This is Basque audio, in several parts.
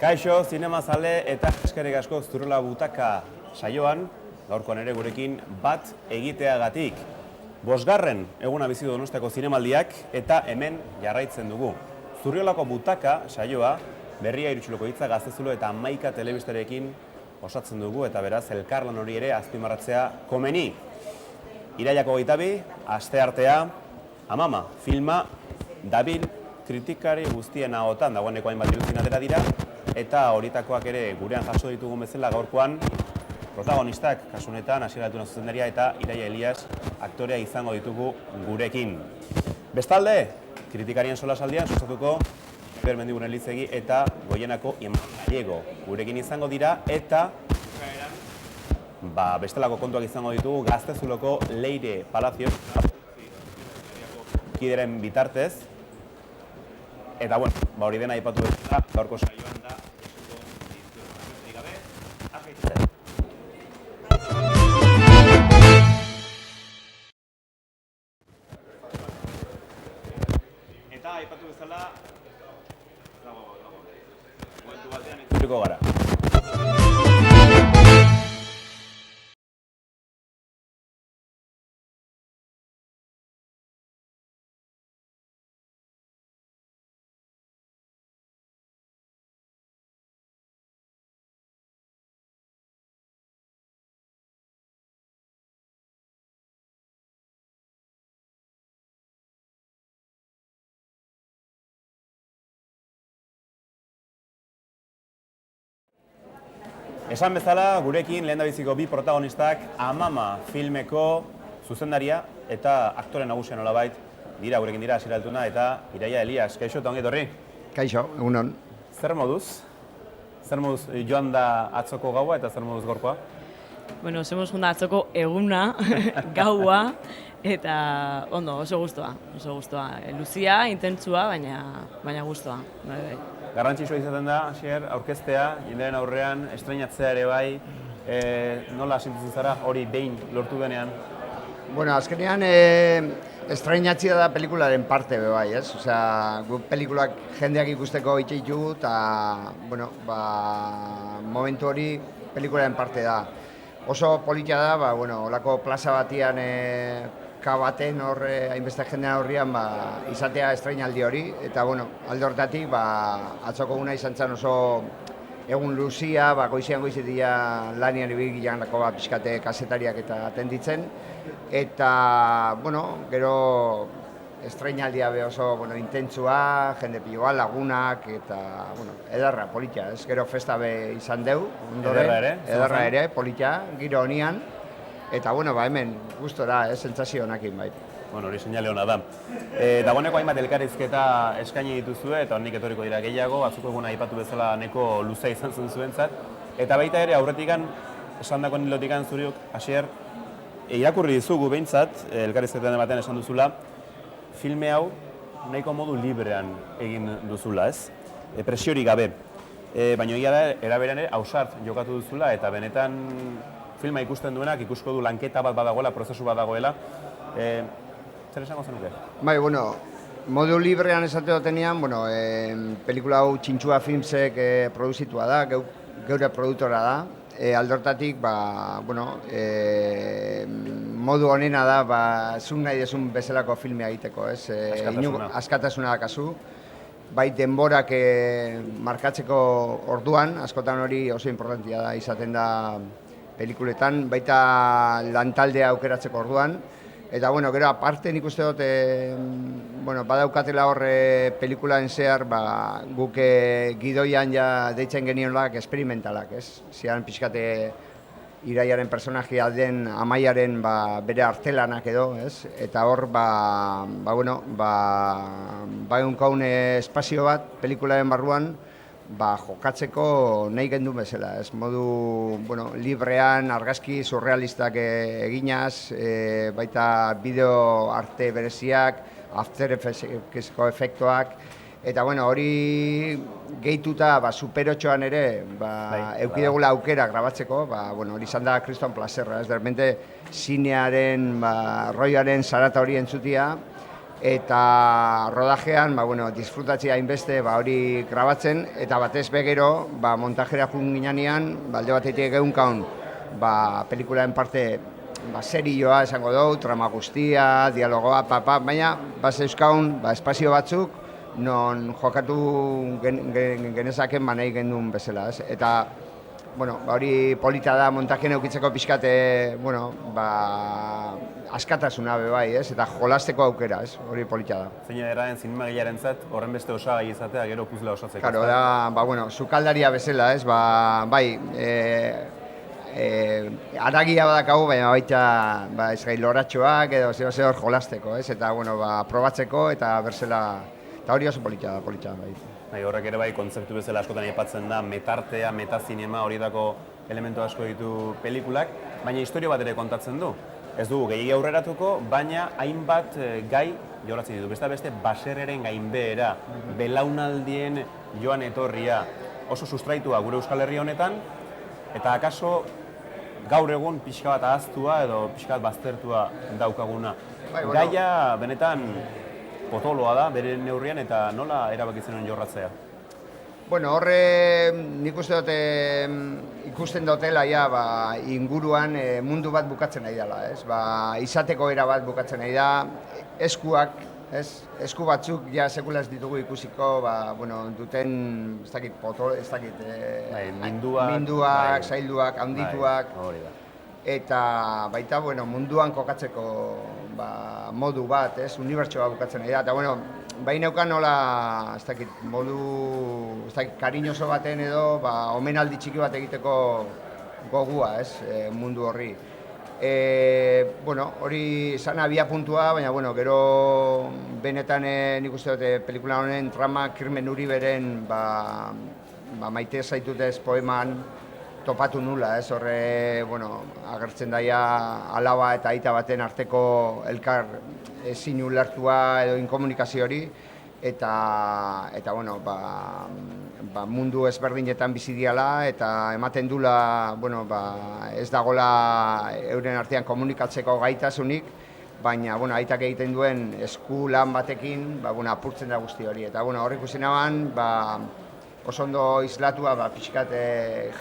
Kaixo, zinemazale eta eskerrik asko Zurrola Butaka saioan, gaurkoan ere gurekin bat egiteagatik. Bosgarren eguna bizi Donostiako zinemaldiak eta hemen jarraitzen dugu. Zurriolako Butaka saioa Berria Irutxuloko Hitza, Gaztezulo eta Hamaika telebistarekin osatzen dugu eta beraz elkarlan hori ere azpimarratzea komeni. Irailako 22, asteartea, Amama filma dabil kritikari guztien ahotan dagoeneko hainbat iruzkin atera dira eta horietakoak ere gurean jaso ditugun bezala gaurkoan protagonistak, kasu honetan Asier Altuna zuzendaria eta Iraia Elias aktorea izango ditugu gurekin. Bestalde, kritikarien solasaldian sustatuko Iber Mendigun Elizegi eta Goienako Iman Gallego gurekin izango dira eta bestelako kontuak izango ditugu Gaztezuloko Leire Palazio kideren bitartez. Eta bueno, hori dena aipatu bezala, gaurko saioan da esuko dizkionak gabe, argaitzen. Eta aipatu bezala, momentu batean itzuliko gara. Esan bezala, gurekin lehendabiziko bi protagonistak Amama filmeko zuzendaria eta aktore nagusia nolabait dira gurekin dira Asier Altuna eta Iraia Elias. Kaixo eta ongi etorri? Kaixo, egunon. Zer moduz? Zer moduz joan da atzoko gaua eta zer moduz gorkoa? Bueno, hemos junda atzoko eguna, gaua, eta ondo, oso gustoa. Luzia, intentsua, baina gustoa. Garrantzitsua izaten da, Asier, aurkeztea, jendearen aurrean, estreinatzea ere bai, nola sentitzen zara hori behin lortu denean? Bueno, azkenean estreinatzea da pelikularen parte be bai, ez? Osea, guk pelikulak jendeak ikusteko itxe ditugu eta, bueno, momentu hori pelikularen parte da. Oso politia da, olako plaza batian baten hainbeste jendean horrian izatea estreinaldi hori, eta alde horretatik atzoko guna izan zen oso egun luzia, goizian goizetia lanian ibili gilanako pixkate kazetariak eta atenditzen, eta gero estreinaldia be oso intentsua, jende piloa, lagunak, eta edarra, politia, ez gero festa be izan deu, edarra ere, politia, giro honian, eta hemen gustora, sentsazio honekin bai. Bueno, hori seinale ona da. Dagoeneko hainbat elkarrizketa eskaini dituzue eta honik etorriko dira gehiago, batzuk eguna aipatu bezala neko luzea izan zen zuentzat. Eta baita ere aurretikan, esandako nilotikan zuriok, Asier, irakurri dizugu behintzat, elkarrizketan batean esan duzula, filme hau nahiko modu librean egin duzula, ez? Presiorik gabe. Baina egia da, eraberean ere, ausart jokatu duzula eta benetan filma ikusten duenak, ikusko du lanketa bat badagoela, prozesu bat dagoela. Zer esango zenuke? Bai, modu librean esate dutenean, pelikula hau Txintxua Filmsek produzitua da, geure produktora da. Aldortatik, modu honena da, zun nahi desun bezalako filmea egiteko, ez? Askatasuna da kasu. Bai, denborak markatzeko orduan, askotan hori oso importantia da izaten da pelikuletan, baita lantaldea aukeratzeko orduan. Eta, gero, aparte nik uste dut, badaukatela horre pelikulaen zehar, guk gidoian ja deitzen genionak esperimentalak, ez? Zian pixkate Iraiaren personajea den Amaiaren bere artelanak edo, ez? Eta hor, egunkaun espazio bat pelikularen barruan, jokatzeko nahi gendun bezala, ez modu librean, argazki surrealistak eginaz, baita bideo arte bereziak, After Effectseko efektuak, eta hori gehituta Super8an ere eukidegula aukera grabatzeko, hori izan da kriston plazerra, ez dermente zinearen, roioaren zarata hori entzutia, eta rodajean, disfrutatzea hainbeste hori grabatzen, eta batez begero, montajera jun ginean, alde batetik egunkaun, pelikulaen parte, serioa esango dugu, trama guztia, dialogoa, baina, euskaun, espazio batzuk, non jokatu genezaken nahi gendun bezala, ez? Eta, hori polita da montajen eukitzeko pixkate, askatasuna bai, ez? Eta jolasteko aukera, ez? Hori polita da. Zein ederaden zinemagilaren horren beste osagai izatea, gero puzla osatzeko. Karo, da, sukaldaria bezala, ez? Bai, aragia badakagu, baina baita ez gai loratxoak edo zeo jolasteko, ez? Eta, probatzeko eta berzela, eta hori oso polita da, bai. Horrek ere bai, kontzeptu bezala askotan aipatzen da, metartea, metazinema, horietako elementu asko ditu pelikulak, baina historia bat ere kontatzen du. Ez dugu gehiagia aurreratuko, baina hainbat gai jorratzen ditu. Beste baserreren gainbehera, belaunaldien joan etorria, oso sustraitua gure Euskal Herria honetan, eta akaso gaur egun pixka bat ahaztua edo pixka bat baztertua daukaguna. Gaia benetan potoloa da, bere neurrian, eta nola erabakitzen duen jorratzea? Horre nik uste dute ikusten dutela inguruan mundu bat bukatzen nahi dela, ez? Izateko era bat bukatzen nahi da, eskuak, esku batzuk sekula ez ditugu ikusiko, duten, ez dakit, minduak, zailduak, handituak, eta baita munduan kokatzeko modu bat, unibertsoa bukatzen nahi da, eta bai neukan nola, ez dakit, modu, ez dakit, kariñoso baten edo, omenaldi txiki bat egiteko gogua, mundu horri. Hori izan abia puntua, baina, gero benetan nik uste dute pelikula honen trama Kirmen Uriberen maite zaitutez poeman topatu nula, horre, agertzen daia alaba eta aita baten arteko elkar ezin ulertua edo inkomunikazio hori, eta mundu ezberdinetan bizi diala, eta ematen dula, ez dagola euren artean komunikatzeko gaitasunik, baina, aitak egiten duen esku lan batekin, apurtzen da guzti hori, eta horrek ikusi naban, oso ondo islatua, pixkat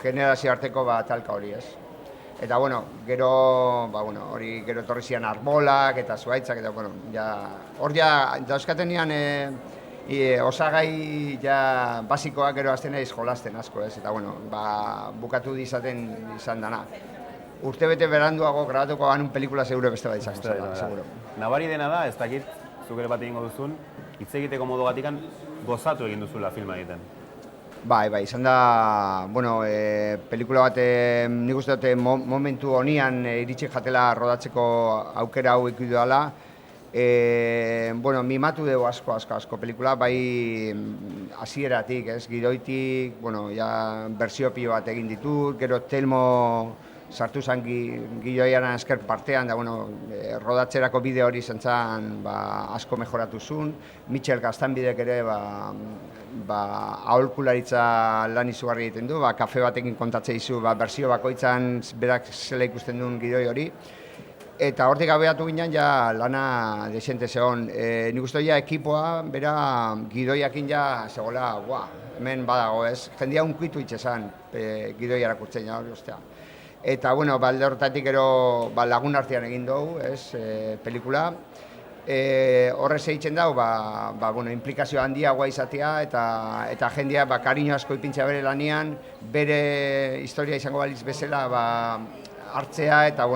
generazio arteko talka hori, ez. Eta, gero etorri zian arbolak eta zuaitzak, eta, hor dauzkaten nian osagai basikoak gero azten naiz jolasten asko, ez. Eta, bukatu dizaten izan dana. Urtebete beranduago grabatuko ganun pelikula seguro beste bat izan, seguro. Nabari dena da, ez dakit, zuk ere bat egingo duzun, hitz egiteko modu gatikan gozatu egin duzula filma egiten. Bai, izan da, pelikula bat nik uste dute momentu honian iritsi jatela rodatzeko aukera hau ikidu dela. Mimatu dugu asko pelikula, bai hasieratik, gidoitik, bersio pilo bat egin ditut, gero Telmo sartu zen gidoian esker partean, da, rodatzerako bideo hori zentzan asko mejoratu zuen. Mitchell Gaztanbidek ere aholkularitza lan izugarri egiten du, kafe batekin kontatzea izu, bersio bakoitzan berak zela ikusten duen gidoi hori. Eta hortik abeatu ginen lana desente zegoen. Nik uste ekipoa, bera gidoiakin zegoela, hemen badago, ez? Jendia unkitu itxesan gidoia erakurtzen, hori ostea. Eta, alde horretatik ero lagun artean egin dugu, pelikula. Horrez egiten dago, implikazio handiagoa izatea eta jendia kariño asko ipintzea bere lanian, bere historia izango baliz bezala hartzea eta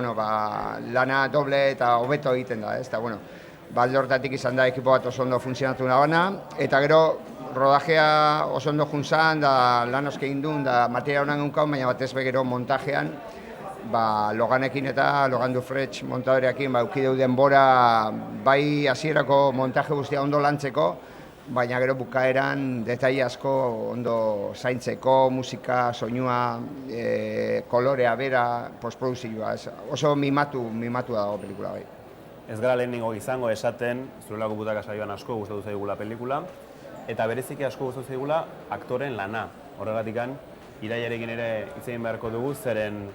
lana doble eta hobeto egiten da. Eta alde horretatik izan da ekipo bat oso ondo funtzionatu nabana, eta gero rodajea oso ondo juntzan, lan oske egin duen, materia honan gunkaun, baina batez begero montajean, Loganekin eta Logan Dufresne montadoreakin eukideu denbora bai hasierako montaje guztia ondo lantzeko, baina gero bukaeran detaile asko ondo zaintzeko, musika, soinua, kolorea bera, postprodukzioa, oso mimatu dago pelikula bai. Ez gara lehenengo izango esaten, Zurelako Butaka saioan asko gustatu zaigula pelikula, eta bereziki asko gustatu zaigula aktoren lana. Horregatikan, Iraiarekin ere hitz egin beharko dugu, zeren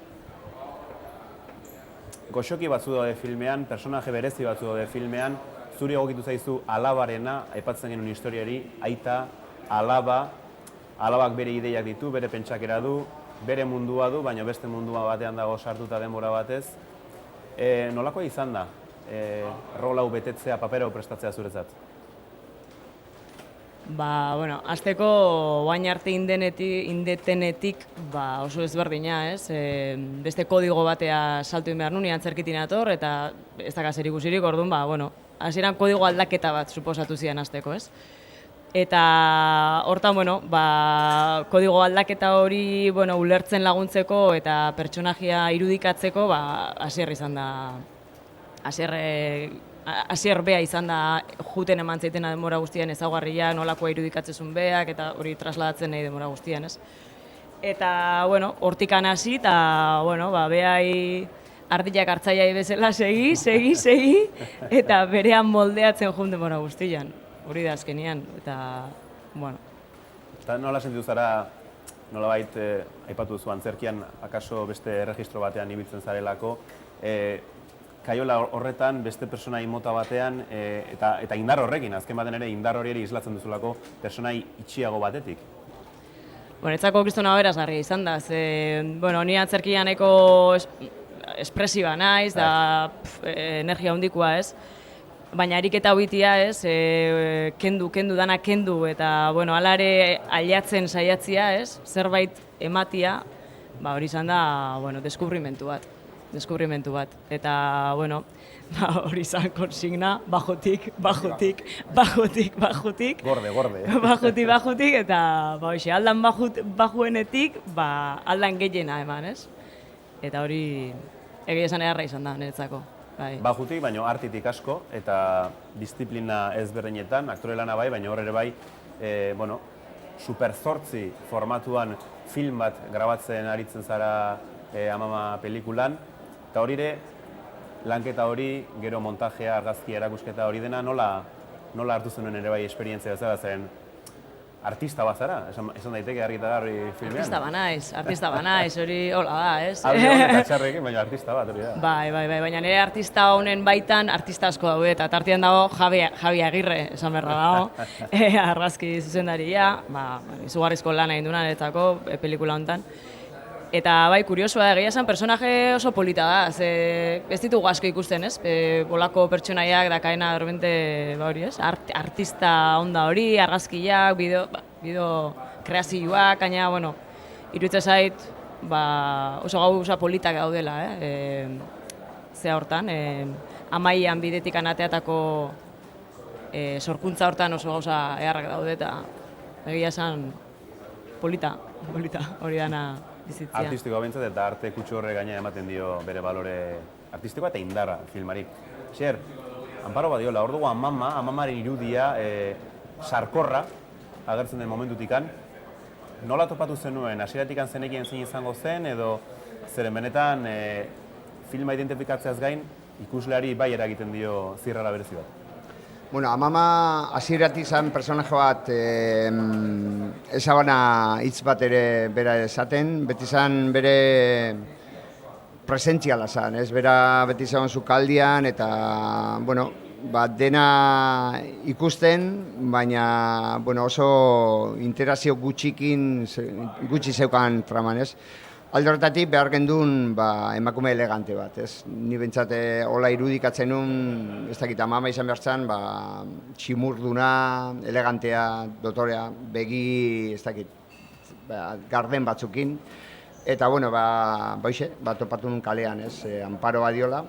goxoki batzu daude filmean, personaje berezi batzu daude filmean, zuri egokitu zaizu alabarena, aipatzen genuen historiari, aita, alaba, alabak bere ideiak ditu, bere pentsakera du, bere mundua du, baina beste mundua batean dago sartuta denbora batez. Nolakoa izan da, rol hau betetzea, paper hau prestatzea zuretzat? Bueno, azteko baina arte indetenetik oso ezberdina, ez? Beste kodigo batea saltu behar nuen, antzerkitin ator, eta ez dakar zer ikusirik, orduan, hasieran kodigo aldaketa bat suposatu zian azteko, ez? Eta hortan, kodigo aldaketa hori ulertzen laguntzeko eta pertsonajia irudikatzeko, hasier izan da, hasier bea izan da juten eman zaitena denbora guztian ezaugarria, nolakoa irudikatzezun beak, eta hori trasladatzen nahi denbora guztian, ez? Eta, hortikan hasi, eta, behai ardilak hartzaiai bezala segi, eta berean moldeatzen jun denbora guztian. Hori da azkenian, eta, Eta nola sentitu zara, nolabait, aipatu duzu antzerkian, akaso beste erregistro batean ibiltzen zarelako, kaiola horretan, beste personai mota batean, eta indar horrekin, azken baten ere indar hori ere islatzen duzulako personai itxiago batetik. Etzako kristona berazgarria izan da, ni antzerkian nahiko espresiba naiz, da energia handikoa, ez? Baina ariketa hoitia, ez, kendu, dana kendu, eta, alare aliatzen saiatzia, ez, zerbait ematia, hori izan da, deskubrimentu bat. Eta, hori izan konsigna, bajotik, Gorde. bajotik, eta, aldan bajuenetik, aldan gehiena eman, ez? Eta hori, egia esan erra izan da, niretzako. Bajutik, baina artitik asko, eta disiplina ezberdinetan, aktore lana bai, baina hor ere bai, Super 8 formatuan film bat grabatzen aritzen zara Amama pelikulan, eta hori ere, lanketa hori, gero montajea, argazkia, erakusketa hori dena, nola hartu zenuen ere bai esperientzia bezala, zeren artista bat zara, esan daiteke argi eta garbi filmean. Artista banaiz, hori hola da, ez? Alde hon eta txarrekin, baina artista bat, hori da. Bai, baina nire artista honen baitan artista asko daude, eta tartean dago Javi Agirre, esan berra dago, argazki zuzendaria, izugarrizko lana egin duna niretzako pelikula honetan. Eta bai, kuriosoa da, egia esan personaje oso polita da, ez ditugu asko ikusten, ez? Bolako pertsonaiak dakaena derbente, hori, ez? Artista onda hori, argazkiak, bideo kreazioak, gaina, iruditzen zait, oso gauza politak daudela, zea hortan, amaian bidetik anateatako sorkuntza hortan oso gauza eharrak daude, eta egia esan polita, hori dana. Bizitzia. Artistikoa bintzat eta arte kutsu horre gaina ematen dio bere balore artistikoa eta indarra filmari. Xer, Amparo Badiola, hor dugu amamaren irudia sarkorra agertzen den momentutikan. Nola topatu zenuen, hasieratik zenekien zein izango zen, edo zeren benetan filma identifikatzeaz gain ikusleari bai eragiten dio zirrara berezi bat? Amama hasieratik zen personaje bat ezabana hitz bat ere bera esaten, beti zen bere presentziala zen, ez? Bera beti zen sukaldian eta, dena ikusten, baina oso interakzio gutxi zeukan traman, ez? Alde horretatik behar gendun emakume elegante bat, ez? Ni bentsat hola irudikatzen nun, ez dakit, Amama izan behar zen, tximurduna, elegantea, dotorea, begi, ez dakit, garden batzukin. Eta, topatu nun kalean, ez? Amparo Badiola,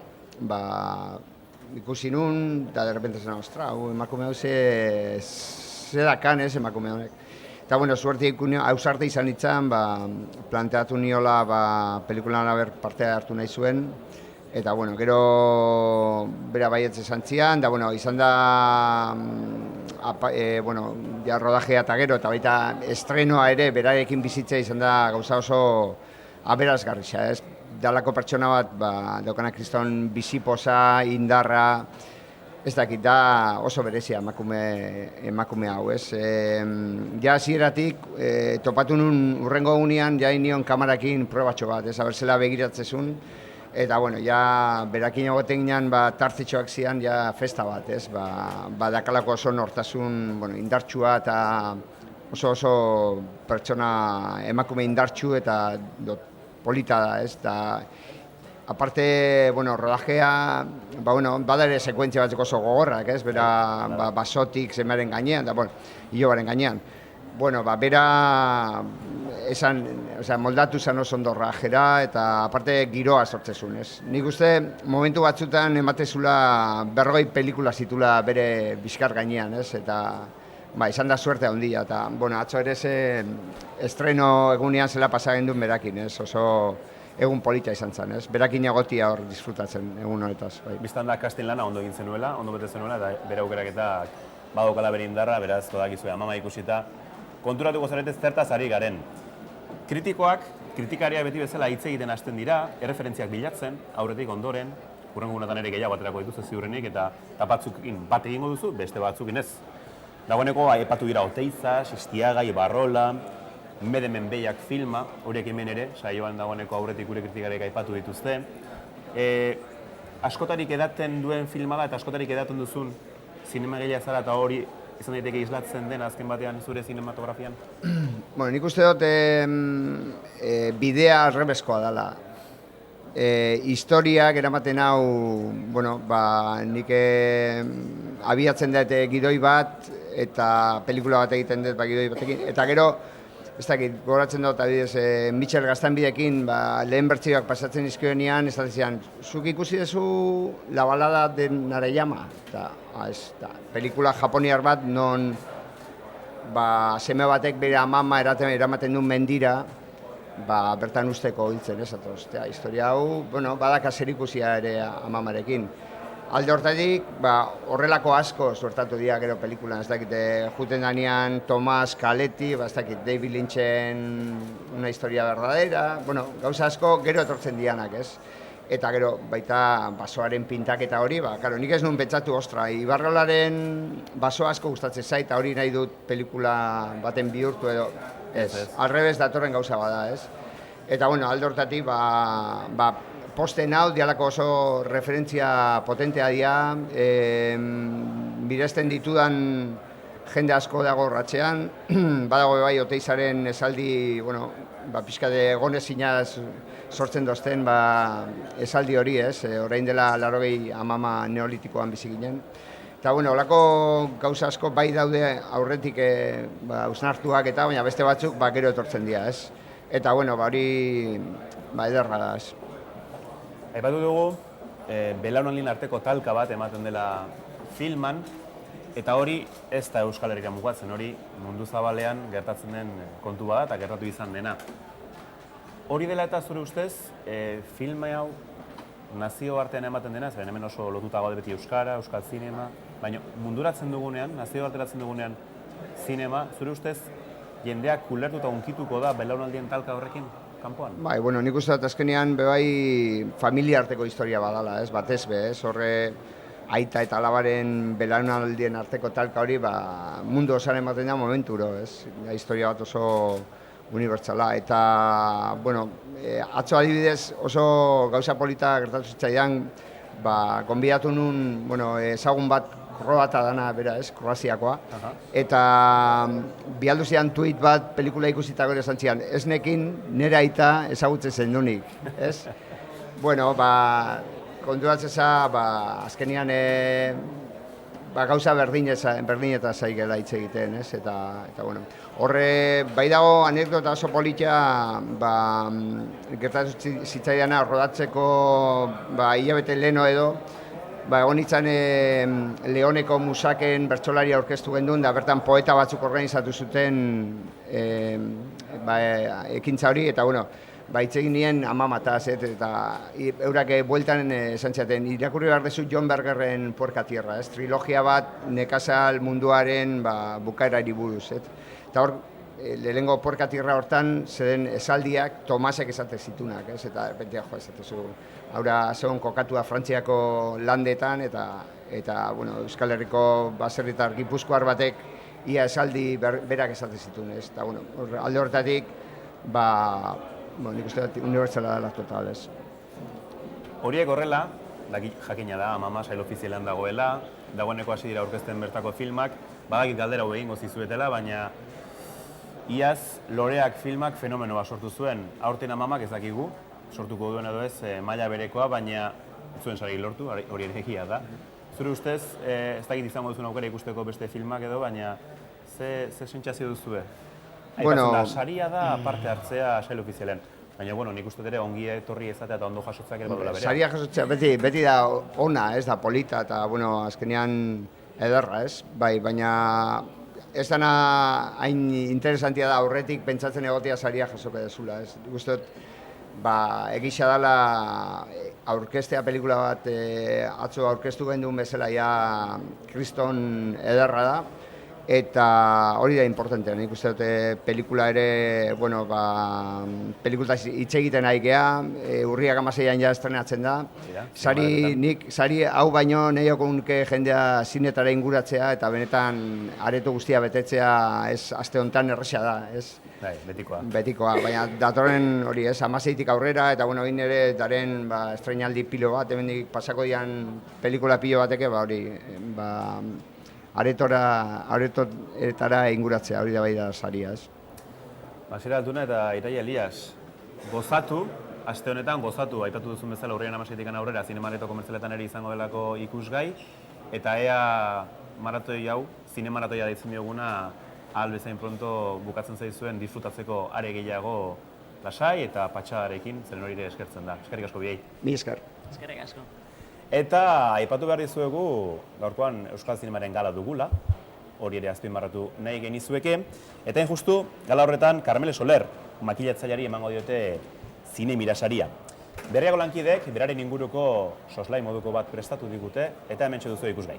ikusi nun, eta derrepente zen, ostra, emakume hau ze dakan, ez, emakume honek. Eta, suerte ausarte izan nintzen, planteatu niola pelikulan parte hartu nahi zuen. Eta, gero bera baietz esan zian, da, izan da, rodajea eta gero, eta baita estrenoa ere, berarekin bizitza izan da gauza oso aberazgarria, ez? Dalako pertsona bat, daukana kriston bizipoza, indarra, ez dakit, da oso berezia emakume hau, ez? Ja hasieratik topatu nun urrengo egunean, ja inion kamarakin probatxo bat, ez? Abertzela begiratzezun, Eta, bueno, ja, berakin egoten ginen, tartitxoak zian, ja, festa bat, ez? Dakalako oso nortasun, bueno, indartsua eta oso pertsona emakume indartsu eta polita da, ez? Aparte, bueno, rodajea, bada ere sekuentzia batzuk oso gogorrak, ez? Bera, basotik zemearen gainean, hilobaren gainean. Bueno, bera moldatu zen oso ondo rajera eta aparte giroa sortzezun, ez? Nik uste momentu batzutan ematezula 40 pelikula zitula bere bizkar gainean, ez? Eta izan da suerte handia eta, bueno, atzo ere estreno egunean zela pasagen duen berakin, ez? Oso egun polita izan zen, ez? Berakin egotia hor disfrutatzen egun honetaz. Biztan da kastin lana ondo egin zenuela, ondo bete zenuela eta bere aukeraketak badokala bere indarra, beraz, badakizue, amama ikusita, konturatuko zaretez zertaz ari garen. Kritikoak, kritikaria beti bezala hitz egiten hasten dira, erreferentziak bilatzen, aurretik ondoren, hurrengo gunetan ere gehiago aterako dituzu ziurrenik, eta batzukin bat egingo duzu, beste batzukin ez. Dagoeneko aipatu dira Oteiza, Sistiaga, Ibarrola, Medemen Behiak filma, horiek hemen ere, saioan dagoeneko aurretik gure kritikariak aipatu dituzte. Askotarik edaten duen filma da eta askotarik edaten duzun zinemagilea zara eta hori izan daiteke islatzen den azken batean zure zinematografian? Bueno, nik uste dut bidea arrebeskoa dela. Historiak eramaten hau, bueno, nik abiatzen dut gidoi bat eta pelikula bat egiten dut gidoi batekin. Eta gero, ez dakit, goratzen dut, adibidez, Michel Gaztanbidekin lehen bertsioak pasatzen izkioenean, ez zian, zuk ikusi duzu La balada de Narayama? Pelikula japoniar bat, non seme batek bere amama eramaten duen mendira, bertan usteko hiltzen, ez? Historia hau, badaka zerikusia ere amamarekin. Alde hortatik, horrelako asko suertatu dira gero pelikulan, ez dakit, juten danean Tomas Kaletti, ez dakit, David Lynchen una historia verdadera, gauza asko gero etortzen dianak, ez? Eta gero, baita basoaren pintaketa hori, nik ez nuen pentsatu, ostra, Ibarrolaren baso asko gustatzen zait, eta hori nahi dut pelikula baten bihurtu edo, ez, alrebez datorren gauza bada, ez? Eta, alde hortatik, posten hau, dialako oso referentzia potentea dira, miresten ditudan jende asko dago ratxean, badago bai Oteizaren esaldi, pixka de egonezinaz sortzen dozten esaldi hori, ez, orain dela 80 neolitikoan bizi ginen. Eta, holako gauza asko bai daude aurretik usnartuak eta, baina beste batzuk gero etortzen dira, ez. Eta, hori ederra da, ez. Aipatu dugu, belaunaldien arteko talka bat ematen dela filman, eta hori ez da Euskal Herrian mugatzen, hori mundu zabalean gertatzen den kontu bada eta gertatu izan dena. Hori dela eta zure ustez, filma hau nazio artean ematen dena, zeren hemen oso lotuta gaude beti euskara, euskal zinema, baina munduratzen dugunean, nazio arteratzen dugunean zinema, zure ustez, jendeak ulertuta unkituko da belaunaldien talka horrekin? Kampoan? Nik uste dut azkenean bebai familia arteko historia badala, ez, batez be, ez, horre aita eta alabaren belaunaldien arteko talka hori, mundu osan ematen da momenturo, ez, historia bat oso unibertsala, eta, atzo adibidez oso gauza polita gertatu zitzaidan, gonbidatu nun, ezagun bat Kroata dana, bera, ez, Kroaziakoa, eta bialdu zian tuit bat pelikula ikusita gero esan zian, ez nekin nire aita ezagutzen zen dunik, ez? Konturatzen za, azkenian gauza berdineta zaigela hitz egiten, ez? Eta horre, bai dago anekdota oso politia, gertatu zitzaidana rodatzeko hilabete leheno edo, egon nintzen Leoneko Musaken bertsolaria aurkeztu genduen, da bertan poeta batzuk organizatu zuten ekintza hori, eta hitz egin nien amamataz, eta eurak bueltan esan zaten, irakurri behar dezu John Bergerren Puerka Tierra, trilogia bat nekazal munduaren bukaerari buruz. Eta hor, lehenengo Puerka Tierra hortan, zeden esaldiak Tomasek esate zitunak, eta pentea esatezu. Haura, zegoen kokatua Frantziako landetan, eta Euskal Herriko baserritar gipuzkoar batek ia esaldi berak esate zituen, ez. Eta, alde horretatik, nik uste dut unibertsala dela total, ez. Horiek horrela, jakina da, Amama sail ofizialean dagoela, dagoeneko hasi dira aurkezten bertako filmak, badakit galdera hau egingo zizuetela, baina iaz Loreak filmak fenomenoa sortu zuen. Aurten Amamak ez dakigu, sortuko duen edo ez maila berekoa, baina zuen sari lortu, hori ere egia da. Zure ustez, ez dakit izango duzun aukera ikusteko beste filmak edo, baina ze sentsazio duzue? Aipatzen da, saria da parte hartzea sail ofizialean. Baina, nik uste ere ongi etorri ezatea eta ondo jasotzeak ere badula berea. Saria jasotzea beti da ona, ez da polita eta, azkenean ederra, ez? Bai, baina ez dana hain interesantia da aurretik pentsatzen egotea saria jasoko dezula, ez? Guztot, egisa dela aurkestea pelikula bat atzo aurkeztu genduen bezala ja kriston ederra da. Eta hori da importantea, nik uste dute pelikula ere, pelikulaz hitz egiten ari geha, urriak 16an ja estrenatzen da. Sari hau baino nahioko nuke jendea zinetara inguratzea eta benetan areto guztia betetzea ez aste honetan erresa da, ez? Bai, betikoa. Betikoa, baina datorren hori ez, 16tik aurrera eta egin ere daren estreinaldi pilo bat, hemendik pasako dian pelikula pilo bateke, aretoetara inguratzea, hori da bai da saria, ez? Basier Altuna eta Iraia Elias, gozatu, aste honetan gozatu, aipatu duzun bezala urrian 16tik aurrera, zinemareto komertzialetan ere izango delako ikusgai, eta ea maratoi hau, zinemaratoia deitzen dioguna, ahal bezain pronto bukatzen zaizuen disfrutatzeko are gehiago lasai eta patxadarekin, zeren hori ere eskertzen da. Eskerrik asko biei. Mi esker. Eskerrik asko. Eta aipatu behar dizuegu, gaurkoan Euskal Zinemaren gala dugula, hori ere azpimarratu nahi genizueke, eta justu gala horretan Carmele Soler, makilatzaileari emango diote zine mirasaria. Berriako lankidek, beraren inguruko soslai moduko bat prestatu digute, eta hementxe duzu ikusgai.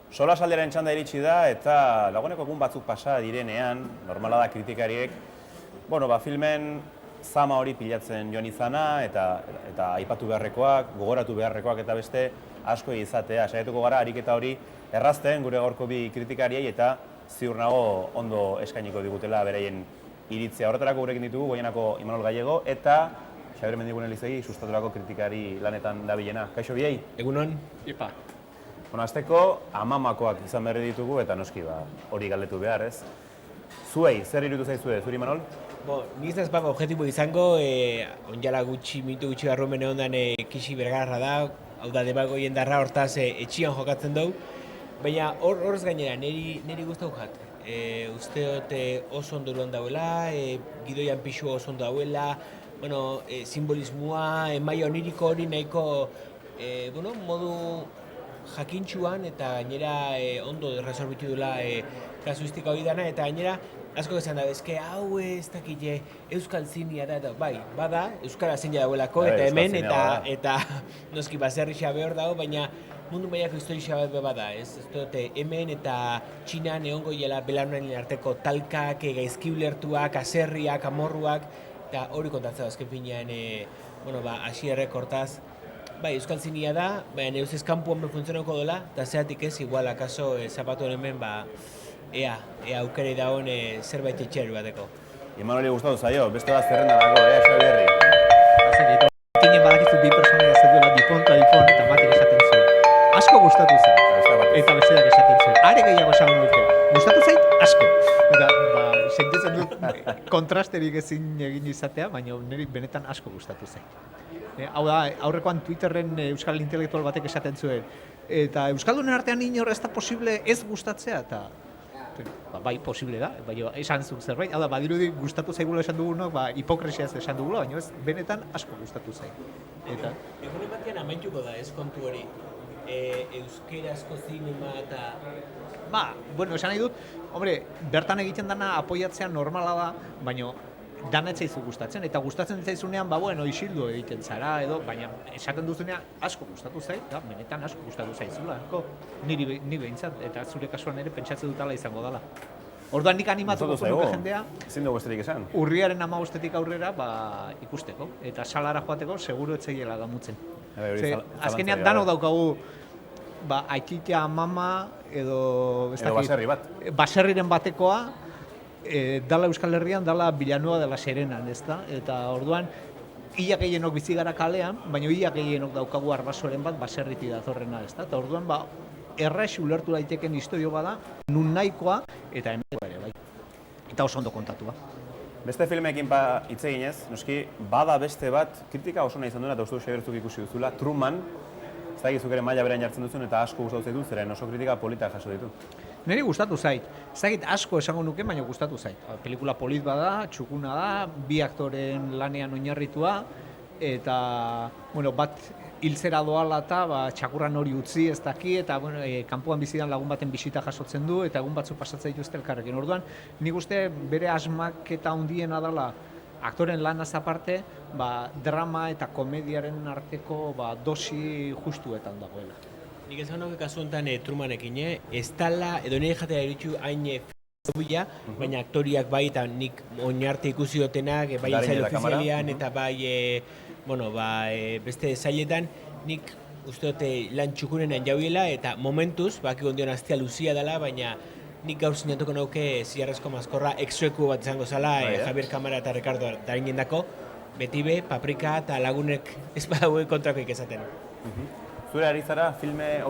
Solasaldiaren txanda iritsi da eta dagoeneko egun batzuk pasa direnean, normala da kritikariek, filmen zama hori pilatzen joan izana eta aipatu beharrekoak, gogoratu beharrekoak eta beste asko izatea. Saiatuko gara ariketa hori errazten gure gaurko bi kritikariei eta ziur nago ondo eskainiko digutela beraien iritzia. Horretarako gurekin ditugu Goienako Imanol Gallego eta Xabier Mendiguren Elizegi sustatutako kritikari lanetan dabilena. Kaixo biei? Egunon? Ipa. Azteko, Amamakoak izan berri ditugu eta noski hori galdetu behar, ez? Zuei, zer iruditu zaizue, zuri Imanol? Nik ez bako objetibo izango, onjala minutu gutxi barrumen egon kixi bergarra da, hau da debagoien darra hortaz etxian jokatzen dugu, baina horrez gainera, niri guztau jat. Usteot oso ondo duan dauela, gidoian pixua oso ondo dauela, simbolismoa, maila oniriko hori nahiko modu jakintxuan eta gainera ondo resolbitu dula kasuistika hori dana, eta gainera asko esan da, hau ez dakile euskal zinia da, bai, bada, euskara zeina dauelako, eta hemen, eta noski baserrixa behar dago, baina mundu mailako historia bat bada, ez dute hemen eta Txinan egongo hiela belaunalien arteko talkak, gaizki ulertuak, aserriak, amorruak, eta hori kontatzea azken finean, Asierrek hortaz, bai, euskal zinia da, baina eusez kanpuan funtzionako dola, eta zeatik ez, igual, akaso zapatuen hemen, ea aukere dagoen zerbait etxerri bateko. Imanoli gustatu zaio, beste bat zerrenda dago, Xabierri. Tinen badakizu bi personaia zeduela dipon, eta batek esaten zuen. Asko gustatu zait, eta besteak esaten zuen. Are gehiago esan nuke, gustatu zait, asko. Eta, sentitzen dut kontrasterik ezin egin izatea, baina niri benetan asko gustatu zait. Hau da, aurrekoan Twitterren euskal intelektual batek esaten zuen. Eta euskaldunen artean inor ez da posible ez gustatzea, eta bai, posible da, baina esan zuk zerbait. Hau da, badirudi gustatu zaigula esan dugunok, hipokresiaz esan dugula, baina ez, benetan asko gustatu zaig. Eta egunen batean amaituko da, ez kontu hori, euskerazko zinema eta... esan nahi dut, bertan egiten dana apoiatzea normala da, baina dana etzaizu gustatzen, eta gustatzen zaizunean, isildu egiten zara, baina esaten duzunean asko gustatu zait, benetan asko gustatu zaizula, ni behintzat, eta zure kasuan ere pentsatzen dutala izango dela. Orduan nik animatuko nuke jendea, ezin dugu besterik esan. urriaren 15 aurrera ikusteko, eta salara joateko seguru etzaiela damutzen. Azkenean danok daukagu aititea mama edo baserri bat. Baserriren batekoa, dala Euskal Herrian, dala Villanueva de la Serenan, ezta? Eta orduan, ia gehienok bizi gara kalean, baina ia gehienok daukagu arbasoren bat baserriti datorrena, ezta? Eta orduan, erraix ulertu daiteken historio bada, nun nahikoa eta hemen ere, bai. Eta oso ondo kontatua. Beste filmekin hitz eginez, noski, bada beste bat, kritika oso nahi izan duena, eta uste du Xabierzuk ikusi duzula, Truman, ez da gizuk ere maila berean jartzen duzun, eta asko gustatu zaitu, zeren oso kritika polita jaso ditu. Niri gustatu zait. Zagit asko esango nuke, baina gustatu zait. Pelikula polit bada, txukuna da, bi aktoren lanean oinarritua, eta, bat hiltzera doala eta txakurran hori utzi ez daki, eta kanpoan bizidan lagun baten bisita jasotzen du, eta egun batzu pasatzen dituzte elkarrekin. Orduan, nik uste bere asmaketa handiena dela aktoren lanaz aparte, drama eta komediaren arteko dosi justuetan dagoela. Nik esan nuke kasu honetan Trumanekin, ez dala, edo nire jatea eritxu hain bila, baina aktoriak bai eta nik oinarte ikusi dutenak, bai zail ofizialian eta bai beste zailetan, nik uste dute lan txukunenan jauiela eta momentuz, baki ondion aztea luzia dela, baina nik gaur sinatuko nauke Ziarrezko Mazkorra exoeku bat izango zala, Javier Kamara eta Ricardo Daringen dako, beti be, Paprika eta lagunek ez badaue kontrakoik esaten. Zure ari zara filme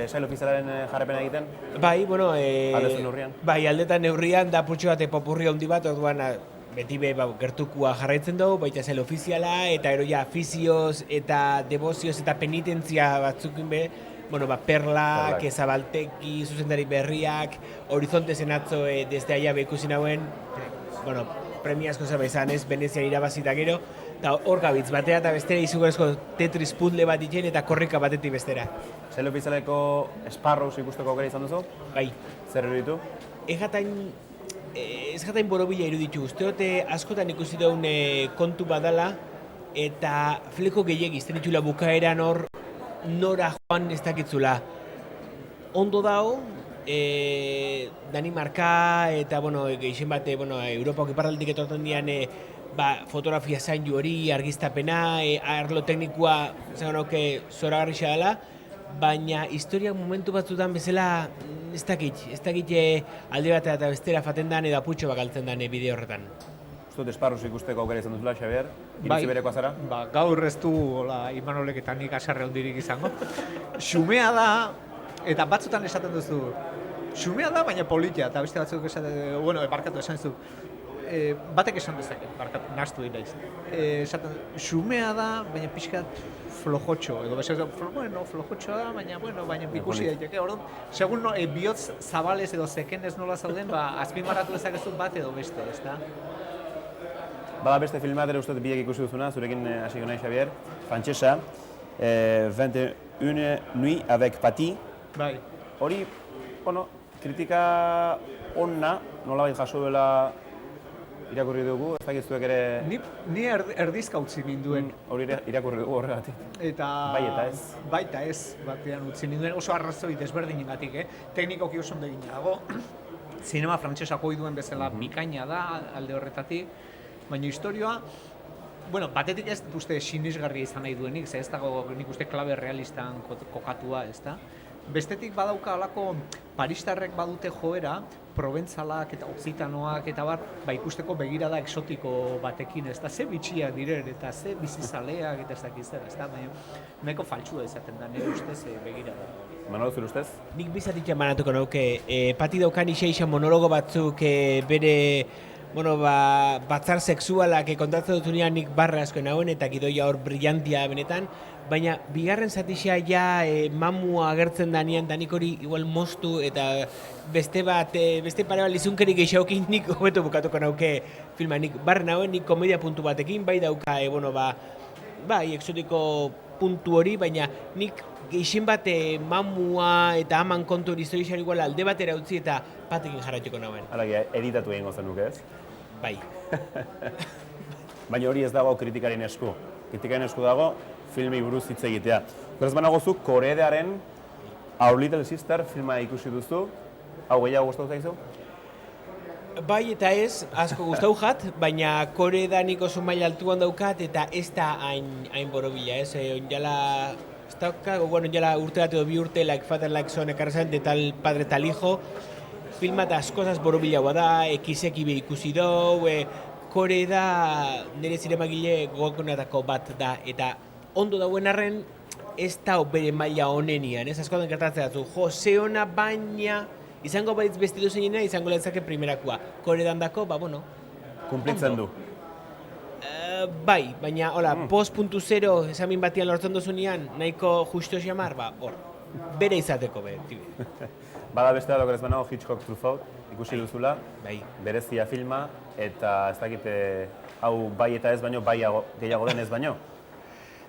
sail ofizialaren jarrepena egiten? Bai, aldezu neurrian? Bai, aldetan neurrian da putxo bat popurri handi bat, orduan beti be gertukua jarraitzen dugu, baita sail ofiziala, eta gero ja afizioz eta devozioz eta penitentzia batzukin be, Perlak, Zabalteki, zuzendari berriak, Horizonte zenatzo desde aia ikusi nauen, premiazko zerbait izan ez, Venezian irabazi da gero, eta hor gabitz batera eta bestera izugarrizko Tetris puzzle bat ditzen eta korrika batetik bestera. Sail ofizialeko Sparrows ikusteko aukera izan duzu? Bai. Zer iruditu? Ez jatain borobila iruditu, usteote askotan ikusi daun kontu badala eta fleko gehiagiz, izten ditula bukaeran hor nora joan ez dakitzula. Ondo dago, Danimarka eta gehien bat Europako iparraldetik etortzen dian fotografia zaindu hori, argiztapena, arlo teknikoa zoragarria dela, baina historiak momentu batzutan bezala ez dakit alde bat eta bestera faten dan edo aputxo bakaltzen dan bideo horretan. Zut Sparrows ikusteko aukera izan duzula, Xabier? Iritzi berekoa zara? Gaur ez du Imanolek eta nik asarre hondirik izango. Xumea da, eta batzutan esaten duzu, xumea da, baina politia, eta beste batzuk esaten, barkatu esan duzu, batek esan dezake, barkatu, nahastu dira esaten, xumea da, baina pixkat flojotxo, edo flojotxo da, baina ikusi daiteke, orduan, segun bihotz zabalez edo zekenez nola zauden, azpimarratu ezakezu bat edo beste, ez da? Bada beste film bat ere uste dut biek ikusi duzuna, zurekin hasiko nahi, Xavier, frantsesa, 21 Nuit avec Paty. Bai. Hori, bueno, kritika onna, nolabait jaso duela irakurri dugu, ez dakit zuek ere... Ni erdizka utzi ninduen. Hori irakurri dugu horregatik. Eta... Bai eta ez. Bai eta ez, batean utzi ninduen, oso arrazoi desberdinengatik, teknikoki oso ondegina dago. Zinema frantsesako duen bezala bikaina da alde horretatik, baina historioa, bueno, batetik ez uste sinisgarria izan nahi duenik, ez dago nik uste klabe realistan kokatua, ez da? Bestetik badauka alako paristarrek badute joera, proventzalak eta occitanoak eta bar, ikusteko begirada exotiko batekin, ez da, ze bitxiak diren eta ze bizizaleak eta ez dakiz zer, ez da, baina nahiko faltsua izaten da, nire ustez begirada. Manolo, zure ustez? Nik bizatitxan banatuko nauke, Paty daukan isa monologo batzuk bere batzar sexualak kontatzen dutunean nik barra asko nauen eta gidoia hor brillantia benetan, baina bigarren zatixea ja mamua agertzen danean da nik hori igual moztu eta beste pare bat lizunkerik geixaukin nik hobeto bukatuko nauke filma. Nik barra nauen, nik komedia puntu batekin, bai dauka, bai, exotiko puntu hori, baina nik geixen bat mamua eta aman kontu hori historizan igual alde batera utzi eta Patykin jarraituko nauen. Halagia, editatu egingo zenuke, ez? Bai. Baina hori ez dago kritikaren esku. Kritikaren esku dago filmei buruz hitz egitea. Beraz banagozu, Koredearen Our Little Sister filma ikusi duzu. Hau gehiago gustatu zaizu? Bai eta ez, asko gustau jat, baina Koredanik oso maila altuan daukat eta ez da hain borobila, ez? Onjala, ez dauka, onjala urte bat edo 2 urte, Like Father Like Son ekarrazan, de tal padre tal hijo, filma eta askozaz borobilagoa da, ekizeki be ikusi dou, Kore da nire zinemagile gogokonetako bat da, eta ondo dauen arren ez da bere maila honenian, ez askotan gertatzen datu, ze ona baina izango baitz bestidu zeinena, izango lehentzake primerakua. Kore dandako, Kumplitzen du. Bai, baina, hola, post.0 esamin batian lortzen duzunean, nahiko justo xamar, hor, bere izateko be, tibi. Bada beste da ez banago Hitchcock Truffaut, ikusi duzula, Bai. berezia filma, eta ez dakite hau bai eta ez baino, bai gehiago den ez baino.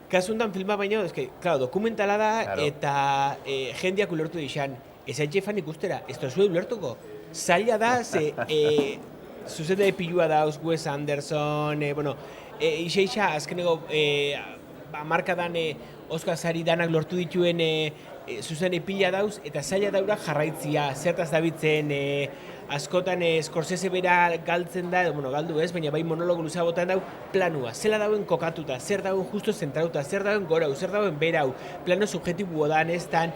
Kasuntan filma baino, claro, dokumentala da, Claro. eta jendeak ulertu dixan, ez fan ikustera, ez tozue ulertuko. Zaila da, ze zuzende pilua dauz, Wes Anderson, isa azkenego markadan Oscar sari danak lortu dituen zuzene pila dauz, eta zaila daura jarraitzia, zertaz dabitzen, askotan Scorsese bera galtzen da, galdu ez, baina bai monologo luzea botan dau, planua, zela dauen kokatuta, zer dauen justo zentrauta, zer dauen gorau, zer dauen berau, plano subjetibo dan, ez da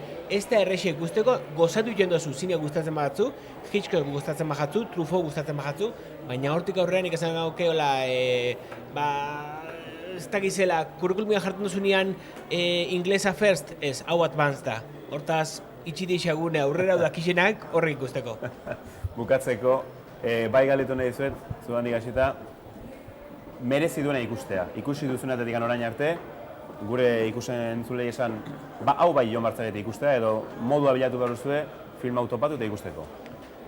errexe ikusteko, gozatu jendozu, zine gustatzen bagatzu, Hitchcock gustatzen bagatzu, Truffaut gustatzen bagatzu, baina hortik aurrean ikasen gauke, ez dakizela, kurrikulumia jartzen duzunean inglesa first, ez, hau advanced da. Hortaz, itxite isagune aurrera dakisenak horrek ikusteko. Bukatzeko, bai galetu nahi dizuet, zudan ikasita, merezi duena ikustea. Ikusi duzunatetik orain arte, gure ikusen zulei esan, hau bai Jon Bartzaget ikustea, edo modua bilatu behar duzue, film autopatu eta ikusteko.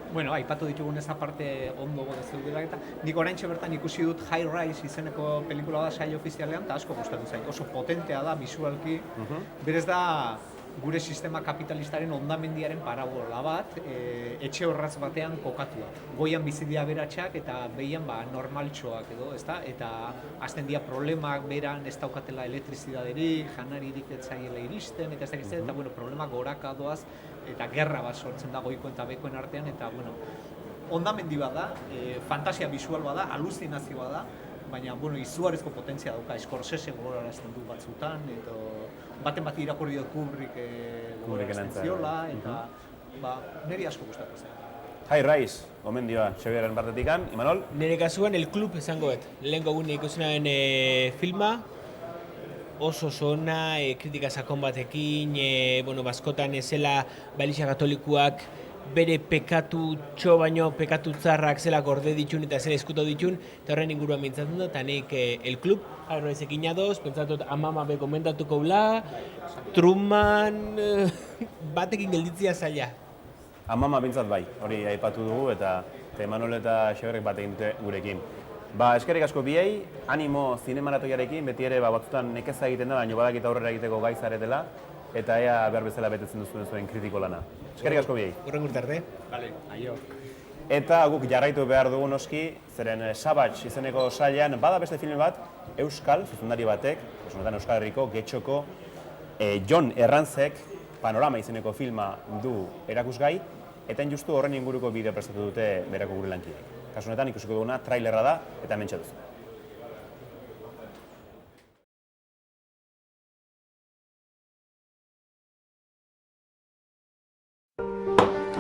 Bueno, aipatu ditugunez aparte ondo gode zeuderak eta nik oraintxe bertan ikusi dut High Rise izeneko pelikula da saio ofizialean eta asko gustatu zait. Oso potentea da bisualki. Berez da gure sistema kapitalistaren hondamendiaren parabola bat, etxe horratz batean kokatua. Goian bizi dira aberatsak eta behian normaltxoak edo, ezta? Eta hasten dira problemak beran ez daukatela elektrizidaderik, janaririk ez zaiela iristen eta ez dakiz eta problema goraka doaz eta gerra bat sortzen da goiko eta bekoen artean eta hondamendi bat da, fantasia bisual bat da, aluzinazioa da, baina izugarrizko potentzia dauka, Scorsese gogorarazten du batzutan, eta baten bat irakurri dut Kubrick gogorarazten ziola, eta niri asko gustatu zen. High Rise, gomendioa, Xabieren partetikan, Imanol? Nire kasuan, El Club esango et. Lehenko gune ikusenaren filma, oso zona, kritika sakon batekin, baskotan zela Baliza Katolikuak bere pekatutxo baino pekatu tzarrak zela gorde ditun eta zela eskutu ditun, eta horren inguruan mintzatzen dut, eta nik El Club, Arroezekin adoz, pentsatut amama be komentatuko bla, Truman, batekin gelditzia zaila. Amama bintzat bai, hori aipatu dugu eta Imanol eta Xabiarek batekin dute gurekin. Ba, eskerrik asko biei, animo zinemaratoiarekin, beti ere batzutan nekeza egiten da, baina badakit aurrera egiteko gai zaretela, eta ea behar bezala betetzen duzuen zuen kritiko lana. Eskerrik asko biei. Urrengo urtarte. Vale, aio. Eta guk jarraitu behar dugu noski, zeren Sabatx izeneko sailean bada beste film bat, euskal, zuzendari batek, honetan Euskal Herriko, Getxoko, Jon Herranzek Panorama izeneko filma du erakusgai, eta justu horren inguruko bideo prestatu dute berako gure lankideek. Kasu honetan ikusiko duguna trailerra da, eta hementxe duzu.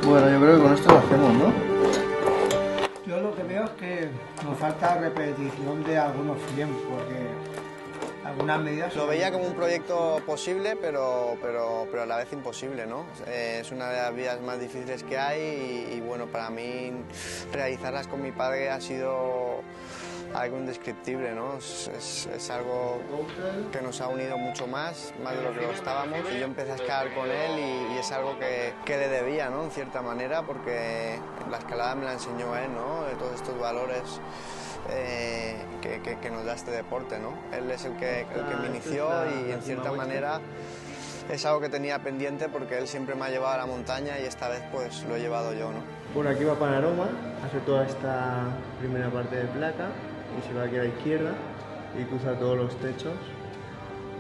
Bueno, yo creo que con esto lo hacemos, ¿no? Yo lo que veo es que nos falta repetición de algunos films, porque algunas medidas... Lo veía como un proyecto posible, pero a la vez imposible, ¿no? Es una de las vías más difíciles que hay y bueno, para mí realizarlas con mi padre ha sido algo indescriptible, ¿no? Es algo que nos ha unido mucho más de lo que lo estábamos. Y yo empecé a escalar con él y es algo que le debía, ¿no? En cierta manera, porque la escalada me la enseñó él, ¿no? De todos estos valores que nos da este deporte, ¿no? Él es el que me inició y en cierta manera es algo que tenía pendiente porque él siempre me ha llevado a la montaña y esta vez pues lo he llevado yo, ¿no? Por aquí va Panorama, hace toda esta primera parte de placa y se va aquí a la izquierda y cruza todos los techos.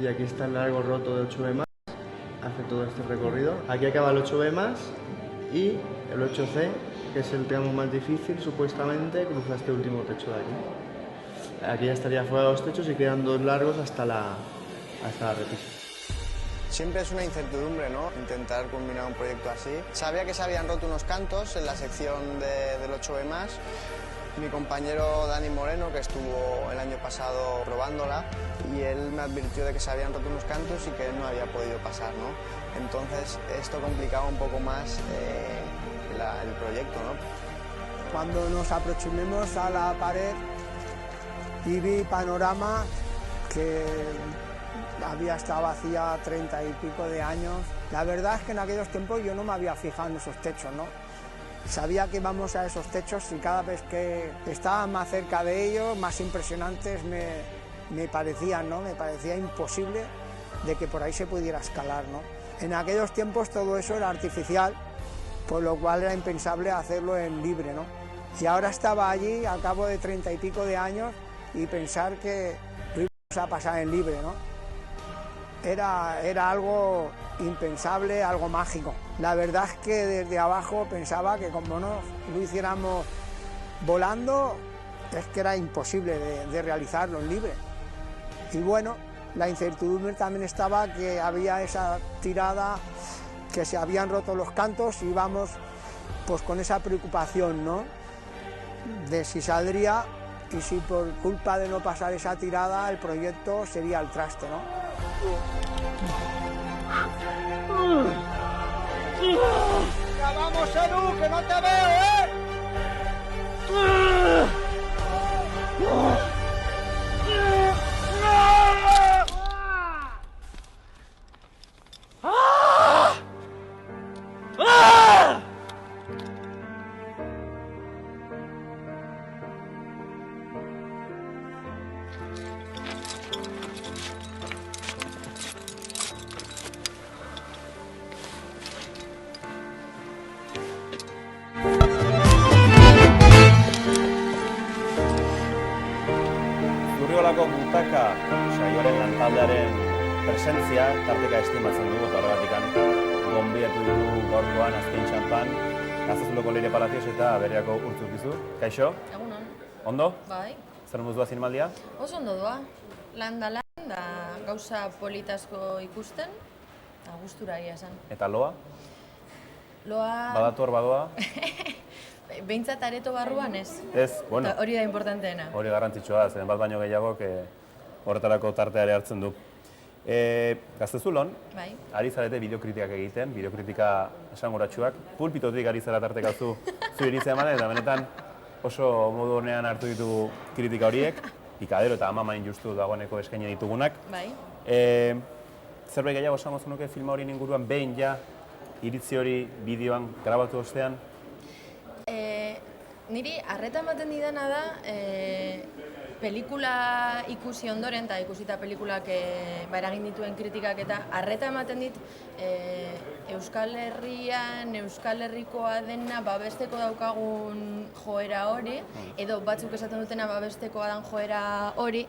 Y aquí está el largo roto de 8B+, hace todo este recorrido. Aquí acaba el 8B+, y el 8C, que es el tramo más difícil, supuestamente, cruza este último techo de aquí. Aquí ya estaría fuera de los techos y quedan dos largos hasta la repisa. Siempre es una incertidumbre, ¿no? Intentar culminar un proyecto así. Sabía que se habían roto unos cantos en la sección del 8B+. Mi compañero Dani Moreno, que estuvo el año pasado probándola, y él me advirtió de que se habían roto unos cantos y que él no había podido pasar, ¿no? Entonces esto complicaba un poco más el proyecto, ¿no? Cuando nos aproximemos a la pared y vi Panorama, que había estado vacía 30 y pico de años, la verdad es que en aquellos tiempos yo no me había fijado en esos techos, ¿no? Sabía que íbamos a esos techos y cada vez que estaba más cerca de ellos, más impresionantes me parecían, ¿no? Me parecía imposible de que por ahí se pudiera escalar, ¿no? En aquellos tiempos todo eso era artificial, por lo cual era impensable hacerlo en libre, ¿no? Y ahora estaba allí al cabo de 30 y pico de años y pensar que lo íbamos a pasar en libre, ¿no? Era algo impensable, algo mágico. La verdad es que desde abajo pensaba que como no lo hiciéramos volando, es que era imposible de realizarlo en libre. Y bueno, la incertidumbre también estaba que había esa tirada, que se habían roto los cantos y íbamos pues con esa preocupación, ¿no? De si saldría y si por culpa de no pasar esa tirada el proyecto sería al traste, ¿no? ¡Ya vamos, Edu, que no te veo, ¿eh? Zurriolako butaka saioaren lantaldearen presentzia tarteka estimatzen dugu eta horregatik gonbidatu ditu gaurkoan azken txanpan Gaztezuloko Leire Palacios eta Bereako Urtzurkizu. Kaixo? Egunon. Ondo? Bai. Zer moduz doa zinemaldia? Oso ondo doa. Lan da lan, da gauza politasko ikusten, eta gustura egia esan. Eta loa? Loa... Badator badoa? Behintzat areto barruan ez. Ez, bueno. Hori da importanteena. Hori garrantzitsua da, zen bat baino gehiagok horretarako tarteare hartzen du. Gaztezulon, Bai. ari zarete bideokritikak egiten, bideokritika esangoratsuak. Pulpitotik ari zara tartekazu zu iritzea ematen, eta benetan oso modu honean hartu ditu kritika horiek, Pikadero eta Amamain justu dagoeneko eskaini ditugunak. Bai. Zerbait gehiago esango zenuke filma horien inguruan behin ja iritzi hori bideoan grabatu ostean? Niri arreta ematen didana da, pelikula ikusi ondoren, eta ikusita pelikulak eragin dituen kritikak, eta arreta ematen dit Euskal Herrian, Euskal Herrikoa dena babesteko daukagun joera hori, edo batzuk esaten dutena babestekoa dan joera hori,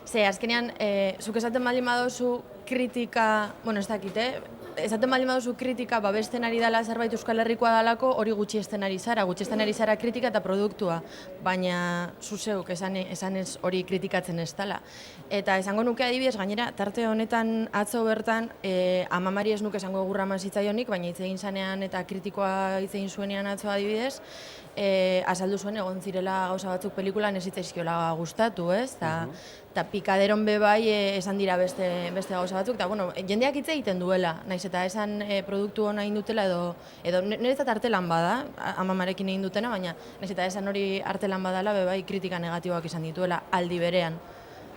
ze azkenean, zuk esaten baldin baduzu kritika, bueno, ez dakit, esaten baldin baduzu kritika babesten ari dela zerbait Euskal Herrikoa dalako, hori gutxiesten ari zara kritika eta produktua, baina zuzeuk esanez hori kritikatzen ez dela. Eta esango nuke adibidez, gainera, tarte honetan atzo bertan, amamari ez nuke esango egurra eman zitzaionik, baina hitz egin zanean eta kritikoa hitz egin zuenean atzo adibidez, azaldu zuen egon zirela gauza batzuk pelikulan ez zitzaizkiola gustatu, ez? Eta pikaderon bebai esan dira beste gauza batzuk, eta bueno, jendeak hitz egiten duela, naiz eta esan produktu hona egin dutela edo niretzat artelan bada, amamarekin egin dutena, baina naiz eta esan hori artelan badala bebai kritika negatiboak izan dituela aldi berean,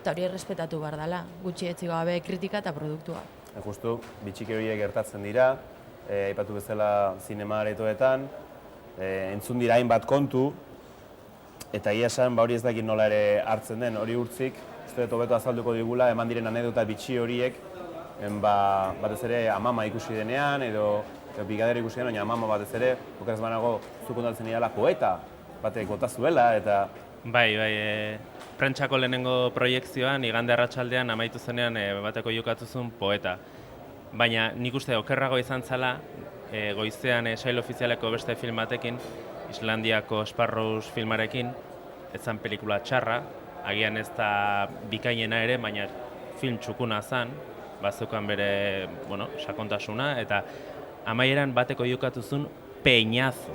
eta hori errespetatu behar dela, gutxi etzi gabe kritika eta produktua. Justu, bitxike horiek gertatzen dira, aipatu bezala zinema aretoetan, entzun dira hainbat kontu, eta ia esan hori ez dakit nola ere hartzen den, hori urtzik, uste dut hobeto azalduko digula, eman diren anedota bitxi horiek, batez ere amama ikusi denean, edo bigadero ikusi denean, baina amama batez ere, okeraz banago, zuk kontatzen dira poeta, batek bota zuela, eta... Bai, prentsako lehenengo proiekzioan, igande arratsaldean amaitu zenean bateko jokatu zuen poeta. Baina nik uste okerrago izan zela, goizean sail ofizialeko beste film batekin, Islandiako Sparrows filmarekin, ez zen pelikula txarra, agian ez da bikainena ere, baina film txukuna zen, bazeukan bere sakontasuna, eta amaieran bateko jokatu zuen peinazo.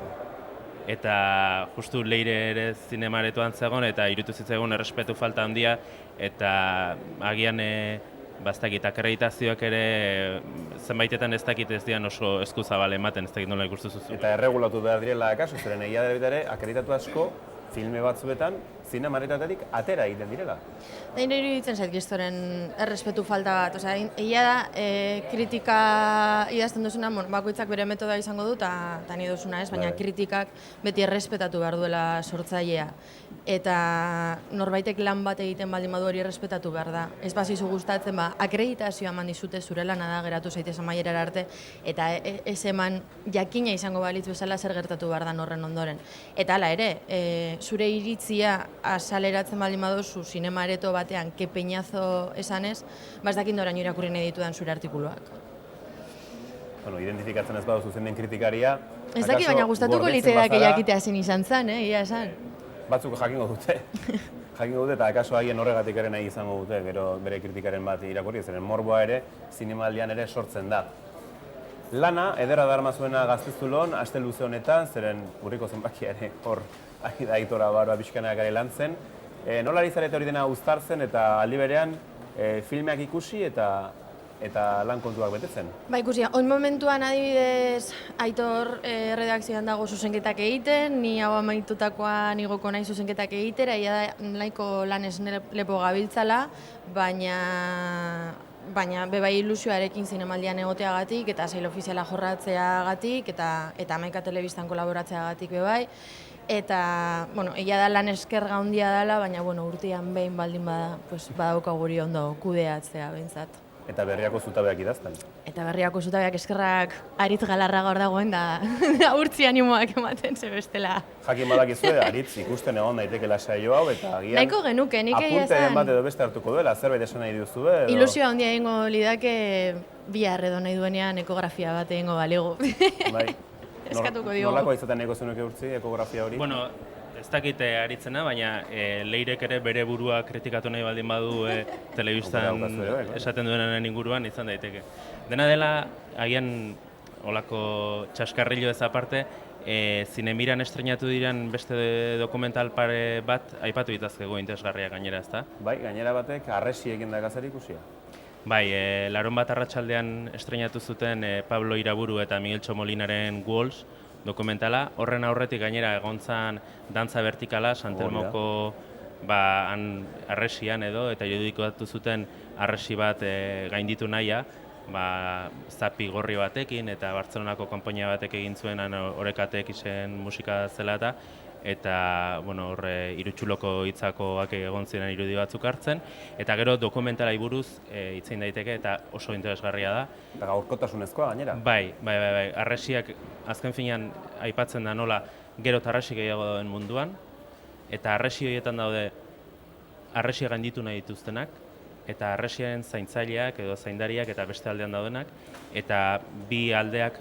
Eta justu Leire ere zinemaretoan zegoen, eta irutu zitzaigun errespetu falta handia, eta agian bastakit, akreditazioak ere zenbaitetan ez dakit ez dian oso eskuzabale ematen, ez dakit nola ikustu zuzu. Eta erregulatu behar direla kasu, zeren egia dela bitare, akreditatu asko filme batzuetan zinemaretatetik atera egiten direla. Nire iruditzen zait gistoren errespetu falta bat, egia da kritika idazten duzuna, bakoitzak bere metoda izango du, eta ni duzuna ez, baina kritikak beti errespetatu behar duela sortzailea. Eta norbaitek lan bat egiten baldin badu hori errespetatu behar da. Ez bazizu gustatzen, akreditazioa eman dizute zure lana da, geratu zaitez amaierara arte, eta ez eman jakina izango balitz bezala zer gertatu behar da horren ondoren. Eta hala ere, zure iritzia azaleratzen baldin baduzu zinema areto batean ke peinazo esanez, ez dakit noraino irakurri nahi ditudan zure artikuluak. Identifikatzen ez baduzu zein den kritikaria... Ez dakit, baina gustatuko litzaidak jakitea zen izan zen, ia esan. Batzuk jakingo dute. Jakingo dute eta akaso haien horregatik ere nahi izango dute, gero bere kritikaren bat irakurri, zeren morboa ere zinemaldian ere sortzen da. Lana, ederra darma zuena Gaztezulon, aste luze honetan, zeren urriko zenbakia ere hor aitora barba pixkanak ere lan zen. Nola ari zarete hori dena uztartzen eta aldi berean filmeak ikusi eta lan kontuak betetzen? Ba ikusi, oin momentuan adibidez Aitor redakzioan dago zuzenketak egiten, ni hau amaitutakoan igoko nahi zuzenketak egitera, ia da nahiko lanez lepo gabiltzala, baina bebai ilusioarekin zinemaldian egoteagatik eta sail ofiziala jorratzeagatik eta Hamaika Telebistan kolaboratzeagatik bebai. Eta, egia da lan eskerga handia dela, baina urtean behin baldin bada, badaukaguri ondo kudeatzea behintzat. Eta berriako zutabeak idazten. Eta berriako zutabeak eskerrak aritz galarra gaur dagoen da urtzi animoak ematen ze bestela. Jakin badakizue, aritz ikusten egon daitekela saio hau eta agian... Nahiko genuke, nik egia esan... Apunteren bat edo beste hartuko duela, zerbait esan nahi duzue edo... Ilusioa handia egingo lidake bihar edo nahi duenean ekografia bat egingo balego. Bai. Eskatuko digo. Nolako izaten nahiko zenuke urtzi, ekografia hori? Ez dakite aritzena, baina Leirek ere bere burua kritikatu nahi baldin badu telebistan esaten duenaren inguruan izan daiteke. Dena dela, agian olako txaskarrillo ez aparte, Zinemiran estrenatu diren beste dokumental pare bat aipatu ditazkegu interesgarriak gainera, ezta? Bai, gainera batek arresi egin da gazari ikusia. Bai, larun bat arratsaldean estrenatu zuten Pablo Iraburu eta Miguel Txomolinaren Walls dokumentala. Horren aurretik gainera egon zen dantza vertikala, Santelmoko arresian edo, eta irudikatu zuten arresi bat gainditu nahia, zapi gorri batekin eta Bartzelonako konpainia batek egin zuen Orekatek izen musika zela eta bueno, horre irutsuloko hitzakoak egon ziren irudi batzuk hartzen, eta gero dokumentalai buruz hitz egin daiteke eta oso interesgarria da. Eta gaurkotasunezkoa gainera. Bai. Harresiak azken finean aipatzen da nola gero eta harresi gehiago dauden munduan, eta harresi horietan daude harresia gainditu nahi dituztenak, eta harresiaren zaintzaileak edo zaindariak eta beste aldean daudenak, eta bi aldeak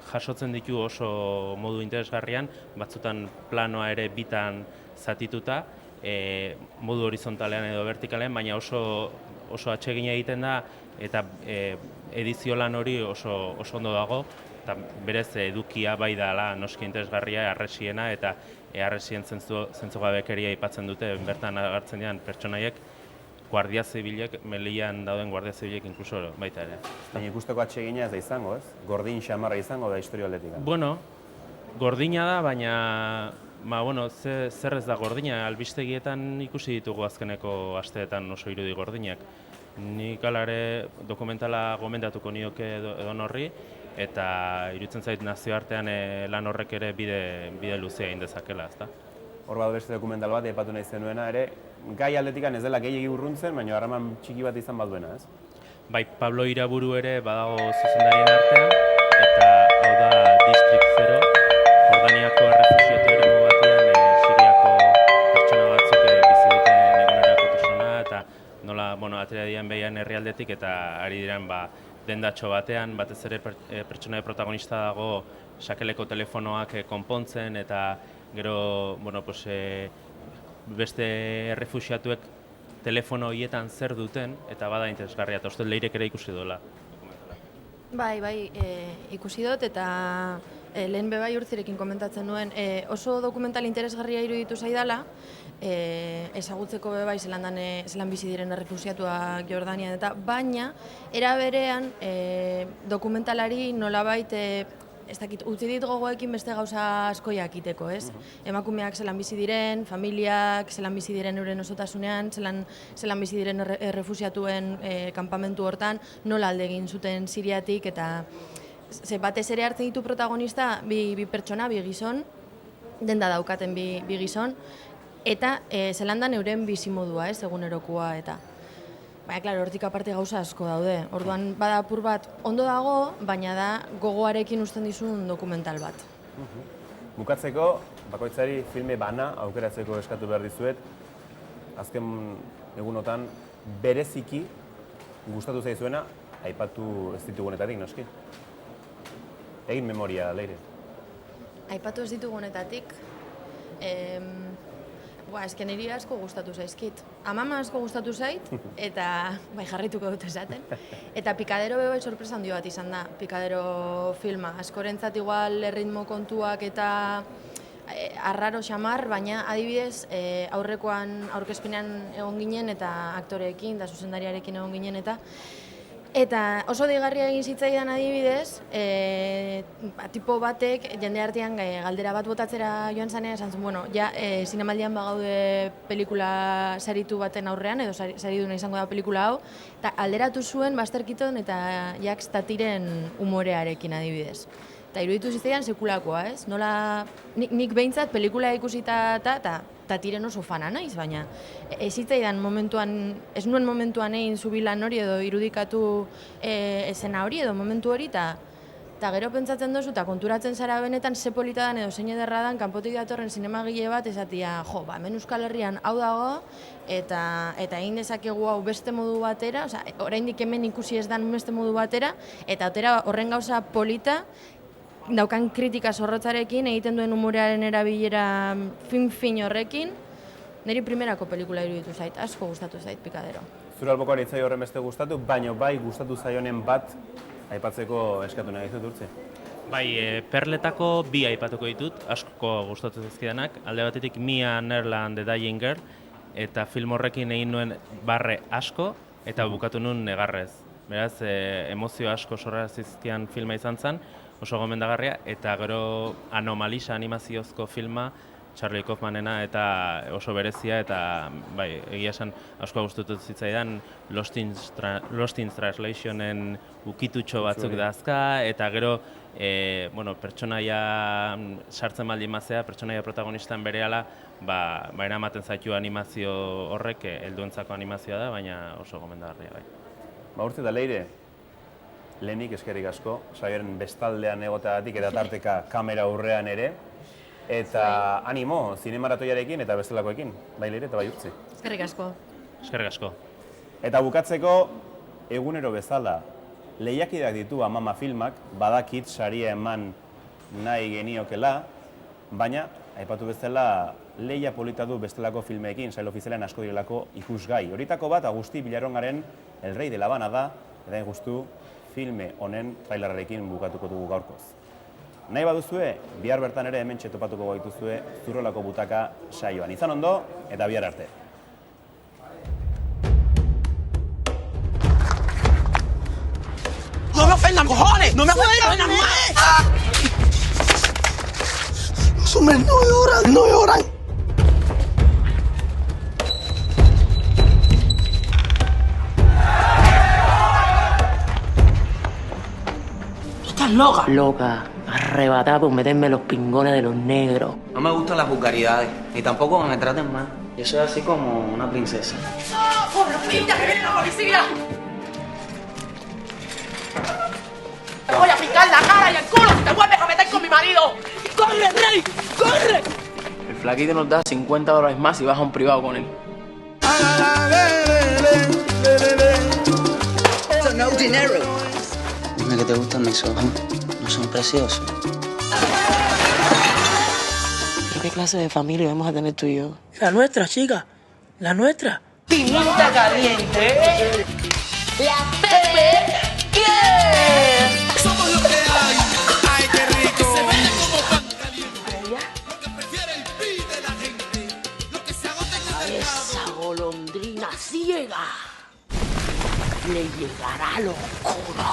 jasotzen ditu oso modu interesgarrian, batzutan planoa ere bitan zatituta, modu horizontalean edo vertikalean, baina oso atsegina egiten da, eta edizio lan hori oso ondo dago, eta berez edukia bai dela noski interesgarria harresiena, eta harresien zentzugabekeria aipatzen dute, bertan agertzen diren pertsonaiek, guardia zibilek, Melillan dauden guardia zibilek inkluso baita ere. Baina ikusteko atsegina ez da izango, ez? Gordin xamarra izango da historia aldetik. Bueno, gordina da, baina zer ez da gordina, albistegietan ikusi ditugu azkeneko asteetan oso irudi gordinak. Nik alare dokumentala gomendatuko nioke edo horri, eta iruditzen zait nazioartean lan horrek ere bide luzea egin dezakela, ezta? Hor badu beste dokumental bat, aipatu nahi zenuena ere, gai aldetikan ez dela gehiegi urruntzen, baina harreman txiki bat izan baduena, ez? Bai, Pablo Iraburu ere badago zuzendarien artean, eta hau da District 0, Jordaniako errefuxiatu eremu batean, Siriako pertsona batzuk bizi duten egunerakotasuna, eta nola, atera dian behian herrialdetik, eta ari diren dendatxo batean, batez ere pertsona protagonista dago sakeleko telefonoak konpontzen, eta gero, beste errefuxiatuek telefono horietan zer duten, eta bada interesgarria, eta uste Leirek ere ikusi duela. Bai, ikusi dut, eta lehen bebai urtzirekin komentatzen nuen, oso dokumental interesgarria iruditu zaidala, ezagutzeko bebai zelan bizi diren errefuxiatuak Jordanian, eta baina, era berean, dokumentalari nolabait ez dakit, utzi dit gogoekin beste gauza asko jakiteko, ez? Emakumeak zelan bizi diren, familiak zelan bizi diren euren osotasunean, zelan bizi diren errefuxiatuen kanpamentu hortan, nola alde egin zuten Siriatik, eta batez ere hartzen ditu protagonista bi pertsona, bi gizon, denda daukaten bi gizon, eta zelan dan euren bizimodua, ez, egunerokoa, eta baina, klaro, hortik aparte gauza asko daude. Orduan, bada apur bat ondo dago, baina da gogoarekin uzten dizun dokumental bat. Bukatzeko, bakoitzari filme bana aukeratzeko eskatu behar dizuet. Azken egunotan, bereziki gustatu zaizuena, aipatu ez ditugunetatik, noski? Egin memoria, Leire. Aipatu ez ditugunetatik, ezken niri asko gustatu zaizkit. Amama asko gustatu zait, eta jarrituko dut esaten. Eta Pikadero bebai sorpresa handi bat izan da, Pikadero filma. Askorentzat igual erritmo kontuak eta arraro xamar, baina adibidez aurrekoan aurkezpenean egon ginen eta aktoreekin eta zuzendariarekin egon ginen eta oso deigarria egin zitzaidan adibidez, tipo batek jende artean galdera bat botatzera joan zanean, esan zuen, zinemaldian bagaude pelikula saritu baten aurrean, edo sariduna izango da pelikula hau, eta alderatu zuen bazterkiton eta Jacques Tatiren umorearekin adibidez. Eta iruditu zitzaidan sekulakoa, ez? Nola, nik behintzat pelikula ikusita eta Tatiren oso fana naiz, baina ez zitzaidan momentuan, ez nuen momentuan egin zubilan hori edo irudikatu esena hori edo momentu hori, eta gero pentsatzen dozu eta konturatzen zara benetan ze polita dan edo zein ederra dan kanpotik datorren zinemagile bat esatia, hemen Euskal Herrian hau dago eta egin dezakegu hau beste modu batera, oraindik hemen ikusi ez dan beste modu batera, eta horren gauza polita, daukan kritika zorrotzarekin, egiten duen humorearen erabilera fin horrekin, niri primerako pelikula iruditu zait, asko gustatu zait Pikadero. Zure albokoari itzai horren beste gustatu, baina bai gustatu zaionen bat aipatzeko eskatu nahi dut Urtzi. Bai, Perletako bi aipatuko ditut, asko gustatu zaizkidanak, alde batetik Mia Nerland The Dying Girl, eta film horrekin egin nuen barre asko, eta bukatu nuen negarrez. Beraz, emozio asko sorrarazizkian filma izan zen, oso gomendagarria, eta gero Anomalisa animaziozko filma, Charlie Kaufmanena, eta oso berezia, eta bai, egia esan asko gustatu zitzaidan Lost in Translationen ukitutxo batzuk dazka, eta gero bueno, pertsonaia sartzen baldin mazea, pertsonaia protagonistan berehala, eramaten zaitu animazio horrek, helduentzako animazioa da, baina oso gomendagarria bai. Urtzi eta Leire, lehenik eskerrik asko, saioaren bestaldean egoteagatik eta tarteka kamera aurrean ere, eta animo, zinemaratoiarekin eta bestelakoekin, bai Leire eta bai Urtzi. Eskerrik asko. Eskerrik asko. Eta bukatzeko, egunero bezala, lehiakideak ditu Amama filmak, badakit saria eman nahi geniokela, baina, aipatu bezala, lehia polita du bestelako filmeekin, sail ofizialean asko direlako ikusgai. Horitako bat, Agusti Bilarongarren El Rey de la Habana da, eta gustu filme honen trailerrarekin bukatuko dugu gaurkoz. Nahi baduzue, bihar bertan ere hemen txetopatuko gaituzue Zurrolako Butaka saioan. Izan ondo, eta bihar arte. ¡No me ofendan, cojones! ¡No me ofendan más! Los hombres no lloran, no lloran. ¿Estás loca? Loca, arrebatada por meterme los pingones de los negros. No me gustan las vulgaridades, ni tampoco que me traten mal. Yo soy así como una princesa. ¡Policía, que viene la policía! ¡Te voy a picar la cara y el culo si te vuelves a meter con mi marido! ¡Corre, Rey! ¡Corre! El flaquito nos da $50 más y vas a un privado con él. No dinero. Dime que te gustan mis ojos. ¿No son preciosos? ¿Pero qué clase de familia vamos a tener tú y yo? La nuestra, chica. La nuestra. ¡Pimienta caliente! ¡La Pepe! Somos lo que hay. ¡Ay, qué rico! Se vende como pan caliente. Lo que prefiere el pi de la gente. Lo que se agota en el mercado. Esa golondrina ciega le llegará locura.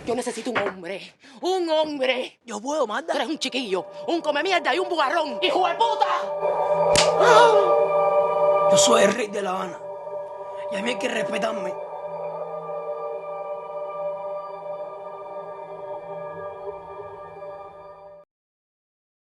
Yo necesito un hombre. ¡Un hombre! Yo puedo, manda. Tú eres un chiquillo, un come mierda y un bugarrón. ¡Hijo de puta! Yo soy el rey de La Habana. Y a mí hay que respetarme.